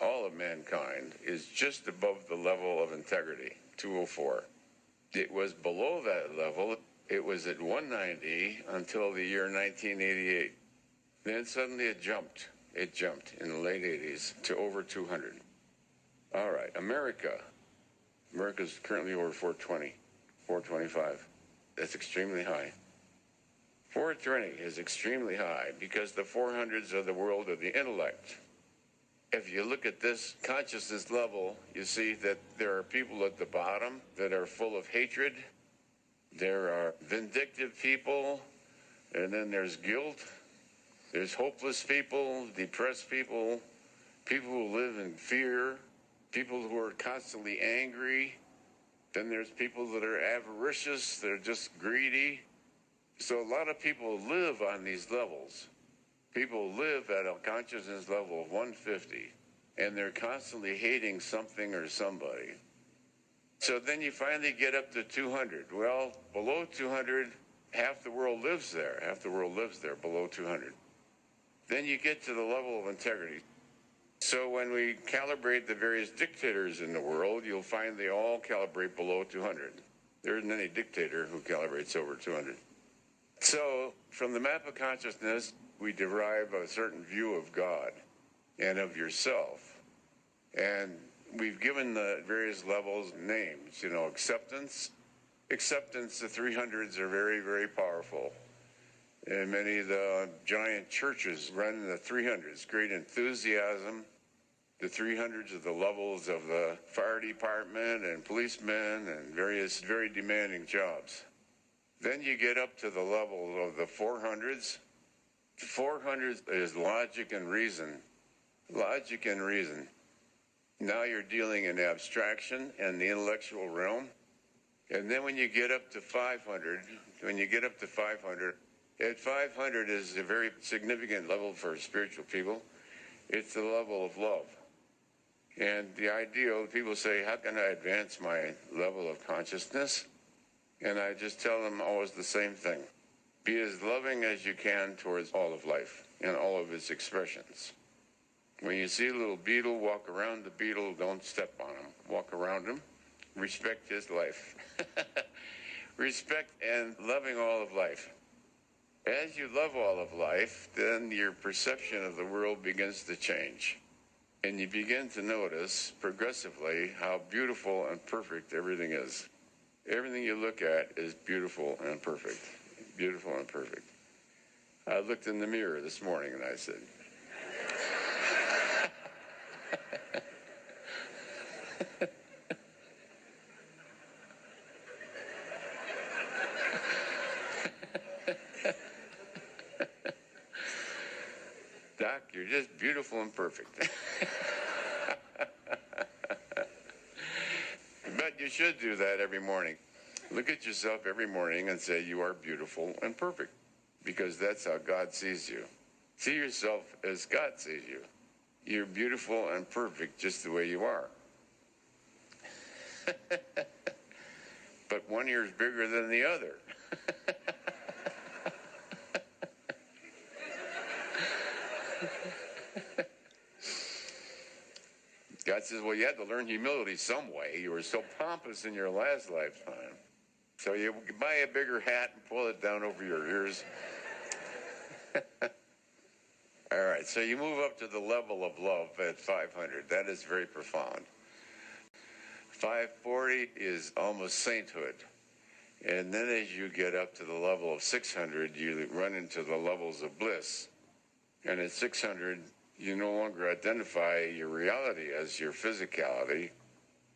all of mankind, is just above the level of integrity, 204. It was below that level. It was at 190 until the year 1988. Then suddenly it jumped. It jumped in the late 80s to over 200. All right, America's currently over 420, 425. That's extremely high. 420 is extremely high because the 400s of the world of the intellect. If you look at this consciousness level, you see that there are people at the bottom that are full of hatred. There are vindictive people, and then there's guilt. There's hopeless people, depressed people, people who live in fear, people who are constantly angry. Then there's people that are avaricious, they're just greedy. So a lot of people live on these levels. People live at a consciousness level of 150, and they're constantly hating something or somebody. So then you finally get up to 200. Well, below 200, half the world lives there. Half the world lives there, below 200. Then you get to the level of integrity. So when we calibrate the various dictators in the world, you'll find they all calibrate below 200. There isn't any dictator who calibrates over 200. So from the map of consciousness, we derive a certain view of God and of yourself. And we've given the various levels names, acceptance. Acceptance, the 300s are very, very powerful. And many of the giant churches run in the 300s, great enthusiasm. The 300s are the levels of the fire department and policemen and various very demanding jobs. Then you get up to the level of the 400s. The 400s is logic and reason. Logic and reason. Now you're dealing in abstraction and the intellectual realm. And then when you get up to 500, at 500 is a very significant level for spiritual people. It's the level of love. And the ideal, people say, how can I advance my level of consciousness? And I just tell them always the same thing. Be as loving as you can towards all of life and all of its expressions. When you see a little beetle, walk around the beetle, don't step on him. Walk around him, respect his life. Respect and loving all of life. As you love all of life, then your perception of the world begins to change. And you begin to notice progressively how beautiful and perfect everything is. Everything you look at is beautiful and perfect. Beautiful and perfect. I looked in the mirror this morning and I said, Doc, you're just beautiful and perfect. But you should do that every morning. Look at yourself every morning and say you are beautiful and perfect, because that's how God sees you. See yourself as God sees you. You're beautiful and perfect just the way you are. But one ear is bigger than the other. God says, well, you had to learn humility some way. You were so pompous in your last lifetime. So you buy a bigger hat and pull it down over your ears. All right, so you move up to the level of love at 500. That is very profound. 540 is almost sainthood. And then as you get up to the level of 600, you run into the levels of bliss. And at 600, you no longer identify your reality as your physicality.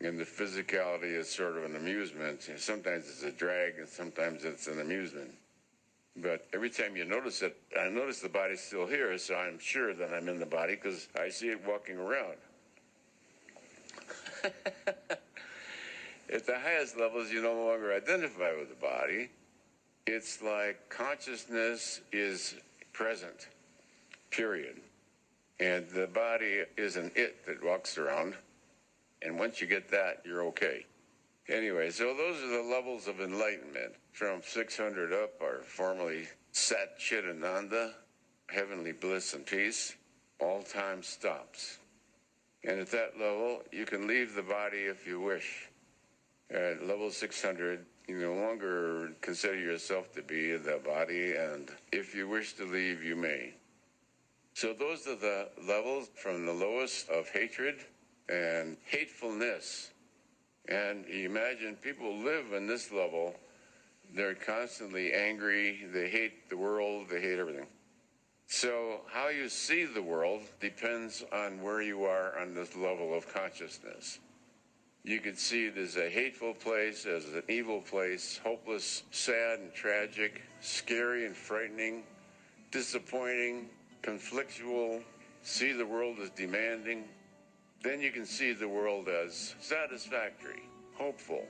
And the physicality is sort of an amusement. Sometimes it's a drag and sometimes it's an amusement. But every time you notice it, I notice the body's still here, so I'm sure that I'm in the body because I see it walking around. At the highest levels, you no longer identify with the body. It's like consciousness is present, period. And the body is an it that walks around. And once you get that, you're okay. Anyway, so those are the levels of enlightenment. From 600 up are formally Sat Chit Ananda, heavenly bliss and peace. All time stops. And at that level, you can leave the body if you wish. At level 600, you no longer consider yourself to be the body, and if you wish to leave, you may. So those are the levels from the lowest of hatred and hatefulness. And you imagine people live in this level. They're constantly angry. They hate the world. They hate everything. So how you see the world depends on where you are on this level of consciousness. You could see it as a hateful place, as an evil place, hopeless, sad and tragic, scary and frightening, disappointing, conflictual, see the world as demanding. Then you can see the world as satisfactory, hopeful,